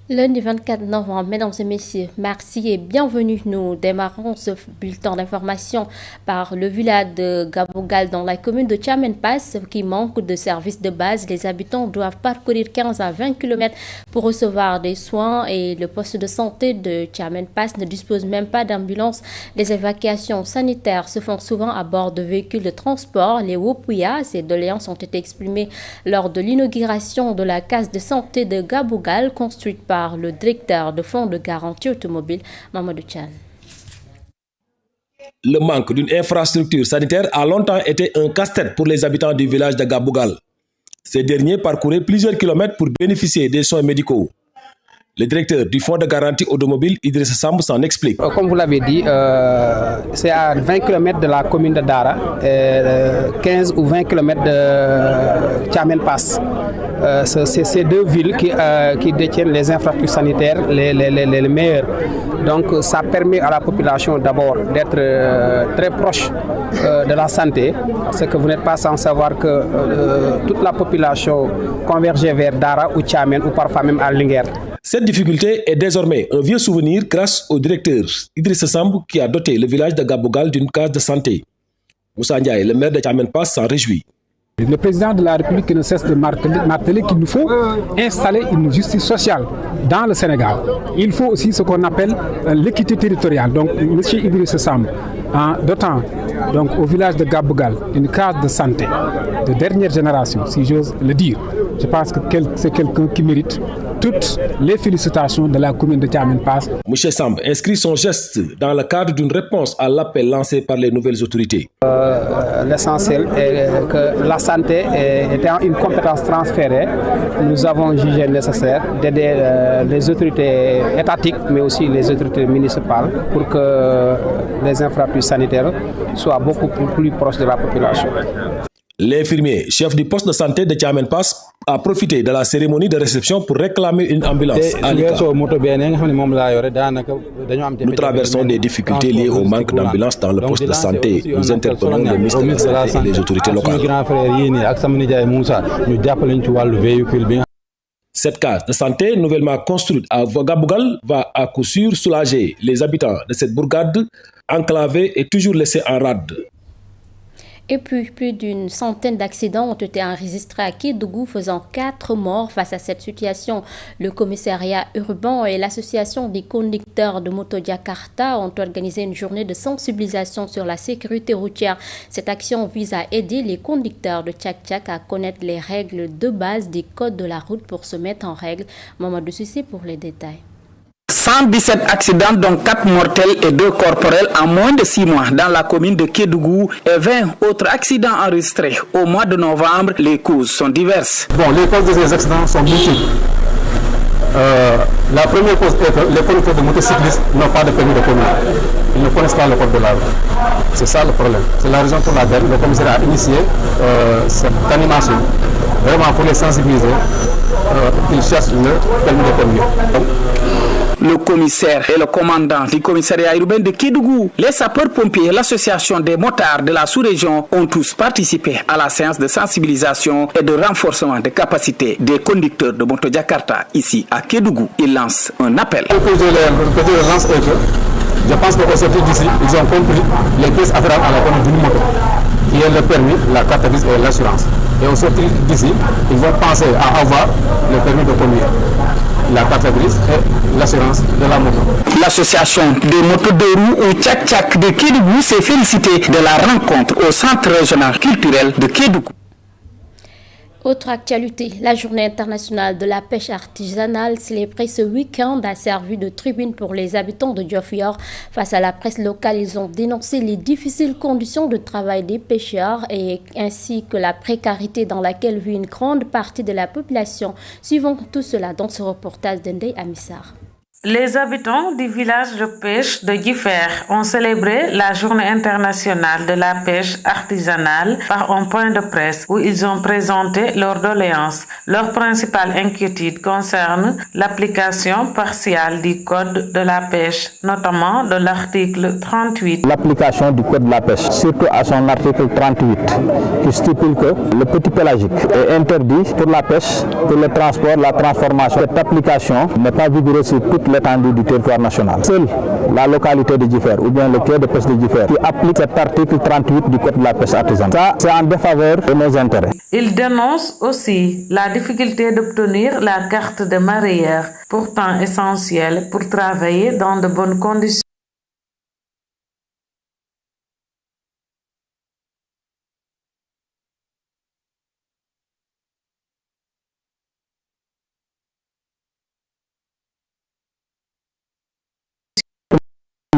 Lundi 24 novembre, mesdames et messieurs, merci et bienvenue. Nous démarrons ce bulletin d'information par le village de Gabougal dans la commune de Tchamen Pass qui manque de services de base. Les habitants doivent parcourir 15 à 20 km pour recevoir des soins et le poste de santé de Tchamen Pass ne dispose même pas d'ambulance. Les évacuations sanitaires se font souvent à bord de véhicules de transport. Les Wopouya, ces doléances ont été exprimées lors de l'inauguration de la case de santé de Gabougal construite par le directeur de fonds de garantie automobile, Mamadou Chan. Le manque d'une infrastructure sanitaire a longtemps été un casse-tête pour les habitants du village de Gabougal. Ces derniers parcouraient plusieurs kilomètres pour bénéficier des soins médicaux. Le directeur du fonds de garantie automobile, Idrissa Samb, s'en explique. Comme vous l'avez dit, c'est à 20 km de la commune de Dara, 15 ou 20 km de Tchamen Pass. C'est ces deux villes qui détiennent les infrastructures sanitaires les meilleures. Donc ça permet à la population d'abord d'être très proche de la santé. C'est que vous n'êtes pas sans savoir que toute la population convergeait vers Dara ou Tchamen ou parfois même à Linguère. Cette difficulté est désormais un vieux souvenir grâce au directeur Idrissa Samb qui a doté le village de Gabougal d'une case de santé. Moussa Ndiaye, le maire de Tchamen Pass, s'en réjouit. Le président de la République ne cesse de marteler qu'il nous faut installer une justice sociale dans le Sénégal. Il faut aussi ce qu'on appelle l'équité territoriale. Donc, M. Idrissa Samb, en dotant donc, au village de Gabougal une case de santé de dernière génération, si j'ose le dire, je pense que c'est quelqu'un qui mérite toutes les félicitations de la commune de Tchamen Pass. M. Samb inscrit son geste dans le cadre d'une réponse à l'appel lancé par les nouvelles autorités. L'essentiel est que la santé étant une compétence transférée, nous avons jugé nécessaire d'aider les autorités étatiques, mais aussi les autorités municipales, pour que les infrastructures sanitaires soient beaucoup plus proches de la population. L'infirmier, chef du poste de santé de Tchamen Pass, a profité de la cérémonie de réception pour réclamer une ambulance à l'État. Nous traversons des difficultés liées au manque d'ambulance dans le poste de santé. Nous interpellons le ministre de la Santé et les autorités locales. Cette case de santé nouvellement construite à Gabougal va à coup sûr soulager les habitants de cette bourgade enclavée et toujours laissée en rade. Et puis, plus d'une centaine d'accidents ont été enregistrés à Kédougou, faisant 4 morts. Face à cette situation, le commissariat urbain et l'association des conducteurs de moto Jakarta ont organisé une journée de sensibilisation sur la sécurité routière. Cette action vise à aider les conducteurs de tchak-tchak à connaître les règles de base des codes de la route pour se mettre en règle. Mamadou Sissé pour les détails. 117 accidents dont 4 mortels et 2 corporels en moins de 6 mois dans la commune de Kédougou et 20 autres accidents enregistrés au mois de novembre. Les causes sont diverses. Les causes de ces accidents sont multiples. La première cause est que les conducteurs de motocyclistes n'ont pas de permis de conduire. Ils ne connaissent pas le code de la route. C'est ça le problème. C'est la raison pour laquelle le commissaire a initié cette animation, vraiment pour les sensibiliser, qu'ils cherchent le permis de conduire. Le commissaire et le commandant du commissariat urbain de Kédougou, les sapeurs-pompiers et l'association des motards de la sous-région ont tous participé à la séance de sensibilisation et de renforcement des capacités des conducteurs de moto Jakarta ici à Kédougou. Ils lancent un appel. Je pense qu'au sortir d'ici, ils ont compris les pièces afférentes à la conduite d'une moto, qui est le permis, la carte grise et l'assurance. Et au sortir d'ici, ils vont penser à avoir le permis de conduire, la carte grise et l'assurance de la moto. L'association des motos de roues ou tchak-tchak de Kédougou s'est félicitée de la rencontre au centre régional culturel de Kédougou. Autre actualité, la journée internationale de la pêche artisanale célébrée ce week-end a servi de tribune pour les habitants de Diofior. Face à la presse locale, ils ont dénoncé les difficiles conditions de travail des pêcheurs et ainsi que la précarité dans laquelle vit une grande partie de la population. Suivons tout cela dans ce reportage d'Endey Amissar. Les habitants du village de pêche de Djifer ont célébré la journée internationale de la pêche artisanale par un point de presse où ils ont présenté leurs doléances. Leur principale inquiétude concerne l'application partielle du code de la pêche, notamment de l'article 38. L'application du code de la pêche, surtout à son article 38, qui stipule que le petit pélagique est interdit pour la pêche, pour le transport, la transformation. Cette application n'est pas vigoureuse sur toute l'étendue du territoire national. Seule la localité de Djifer ou bien le quai de pêche de Djifer qui applique cet article 38 du code de la pêche artisanale. Ça, c'est en défaveur de nos intérêts. Il dénonce aussi la difficulté d'obtenir la carte de mareyeur, pourtant essentielle pour travailler dans de bonnes conditions.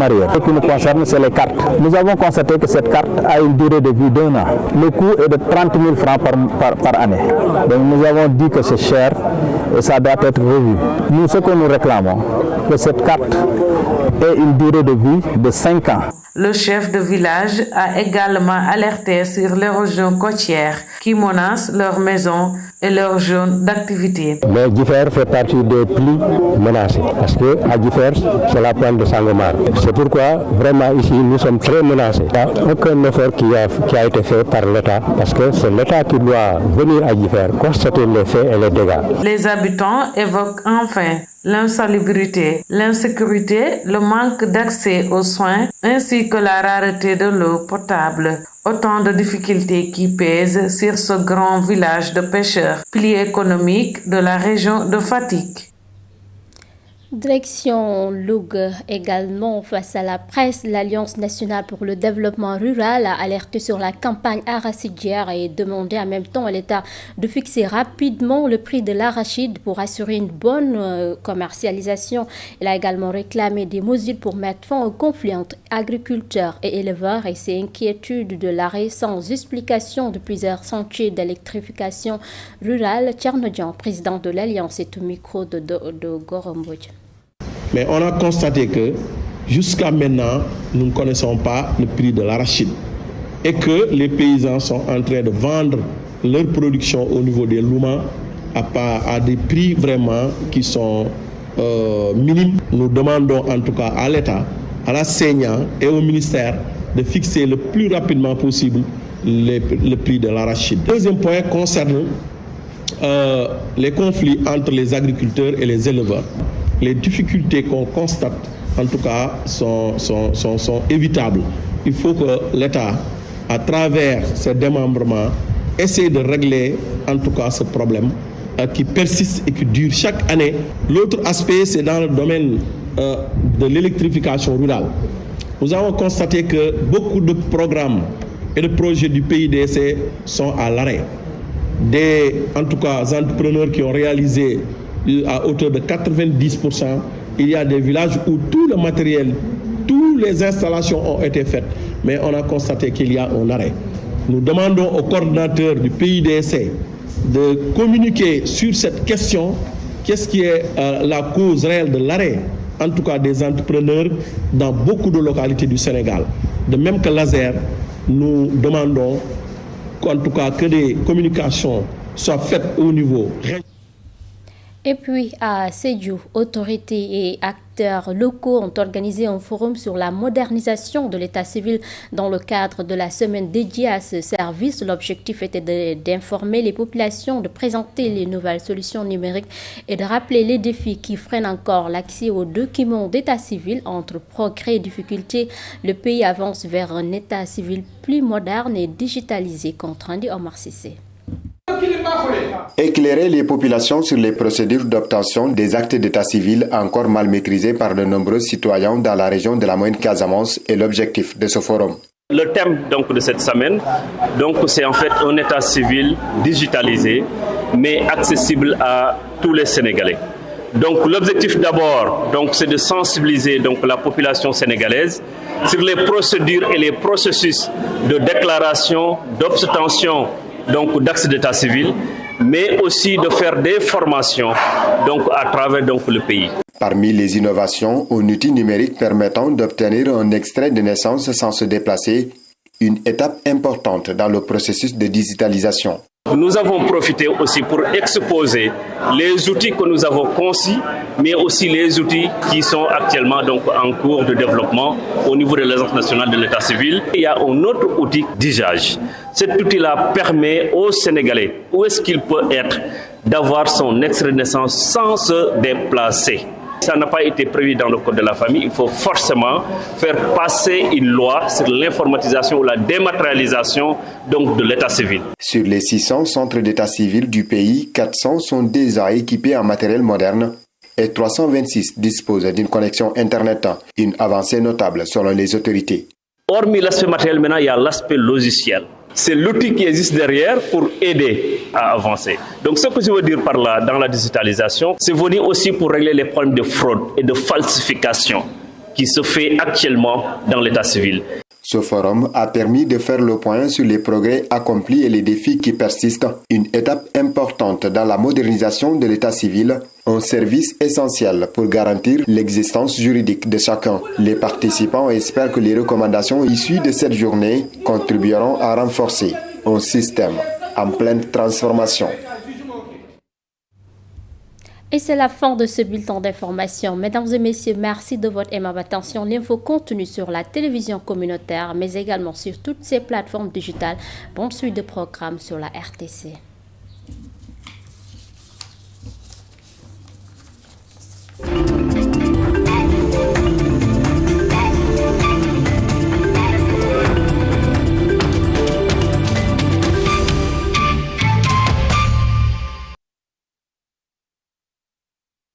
Ce qui nous concerne, c'est les cartes. Nous avons constaté que cette carte a une durée de vie d'1 an. Le coût est de 30 000 francs par année. Donc nous avons dit que c'est cher et ça doit être revu. Nous, ce que nous réclamons, que cette carte ait une durée de vie de 5 ans. Le chef de village a également alerté sur l'érosion côtière qui menace leurs maisons et leurs zones d'activité. Le Djifer fait partie des plus menacés parce que à Djifer, c'est la pointe de Sangomar. C'est pourquoi vraiment ici nous sommes très menacés. Il n'y a aucun effort qui a été fait par l'État parce que c'est l'État qui doit venir à Djifer constater les faits et les dégâts. Les habitants évoquent enfin l'insalubrité, l'insécurité, le manque d'accès aux soins ainsi que la rareté de l'eau potable. Autant de difficultés qui pèsent sur ce grand village de pêcheurs, pilier économique de la région de Fatick. Direction Louga également face à la presse, l'Alliance nationale pour le développement rural a alerté sur la campagne arachidière et demandé en même temps à l'État de fixer rapidement le prix de l'arachide pour assurer une bonne commercialisation. Il a également réclamé des mesures pour mettre fin au conflit entre agriculteurs et éleveurs et ses inquiétudes de l'arrêt sans explication de plusieurs chantiers d'électrification rurale. Tchernodian, président de l'Alliance, est au micro de Gorombodj. Mais on a constaté que jusqu'à maintenant, nous ne connaissons pas le prix de l'arachide et que les paysans sont en train de vendre leur production au niveau des loumans à des prix vraiment qui sont minimes. Nous demandons en tout cas à l'État, à la CENIA et au ministère de fixer le plus rapidement possible le prix de l'arachide. Deuxième point concerne les conflits entre les agriculteurs et les éleveurs. Les difficultés qu'on constate, en tout cas, sont évitables. Il faut que l'État, à travers ses démembrements, essaie de régler, en tout cas, ce problème qui persiste et qui dure chaque année. L'autre aspect, c'est dans le domaine de l'électrification rurale. Nous avons constaté que beaucoup de programmes et de projets du PIDC sont à l'arrêt. En tout cas, entrepreneurs qui ont réalisé à hauteur de 90%, il y a des villages où tout le matériel, toutes les installations ont été faites, mais on a constaté qu'il y a un arrêt. Nous demandons au coordinateur du PIDC de communiquer sur cette question, qu'est-ce qui est la cause réelle de l'arrêt, en tout cas des entrepreneurs dans beaucoup de localités du Sénégal. De même que l'Azer, nous demandons en tout cas que des communications soient faites au niveau régional. Et puis à Sédhiou, autorités et acteurs locaux ont organisé un forum sur la modernisation de l'état civil dans le cadre de la semaine dédiée à ce service. L'objectif était d'informer les populations, de présenter les nouvelles solutions numériques et de rappeler les défis qui freinent encore l'accès aux documents d'état civil. Entre progrès et difficultés, le pays avance vers un état civil plus moderne et digitalisé, compte rendu Omar Cissé. Éclairer les populations sur les procédures d'obtention des actes d'état civil encore mal maîtrisés par de nombreux citoyens dans la région de la Moyenne Casamance est l'objectif de ce forum. Le thème donc de cette semaine, c'est en fait un état civil digitalisé, mais accessible à tous les Sénégalais. Donc l'objectif d'abord, c'est de sensibiliser la population sénégalaise sur les procédures et les processus de déclaration, d'obtention d'actes d'état civil, mais aussi de faire des formations donc, à travers donc, le pays. Parmi les innovations, un outil numérique permettant d'obtenir un extrait de naissance sans se déplacer, une étape importante dans le processus de digitalisation. Nous avons profité aussi pour exposer les outils que nous avons conçus, mais aussi les outils qui sont actuellement donc en cours de développement au niveau de l'Agence nationale de l'état civil. Il y a un autre outil d'usage. Cet outil-là permet aux Sénégalais, où est-ce qu'il peut être, d'avoir son extrait de naissance sans se déplacer. Ça n'a pas été prévu dans le Code de la famille. Il faut forcément faire passer une loi sur l'informatisation ou la dématérialisation donc, de l'état civil. Sur les 600 centres d'état civil du pays, 400 sont déjà équipés en matériel moderne et 326 disposent d'une connexion Internet, une avancée notable selon les autorités. Hormis l'aspect matériel, maintenant, il y a l'aspect logiciel. C'est l'outil qui existe derrière pour aider à avancer. Donc ce que je veux dire par là, dans la digitalisation, c'est venir aussi pour régler les problèmes de fraude et de falsification qui se fait actuellement dans l'état civil. Ce forum a permis de faire le point sur les progrès accomplis et les défis qui persistent. Une étape importante dans la modernisation de l'état civil, un service essentiel pour garantir l'existence juridique de chacun. Les participants espèrent que les recommandations issues de cette journée contribueront à renforcer un système en pleine transformation. Et c'est la fin de ce bulletin d'information. Mesdames et messieurs, merci de votre aimable attention. L'info continue sur la télévision communautaire, mais également sur toutes ces plateformes digitales. Bonne suite de programmes sur la RTC.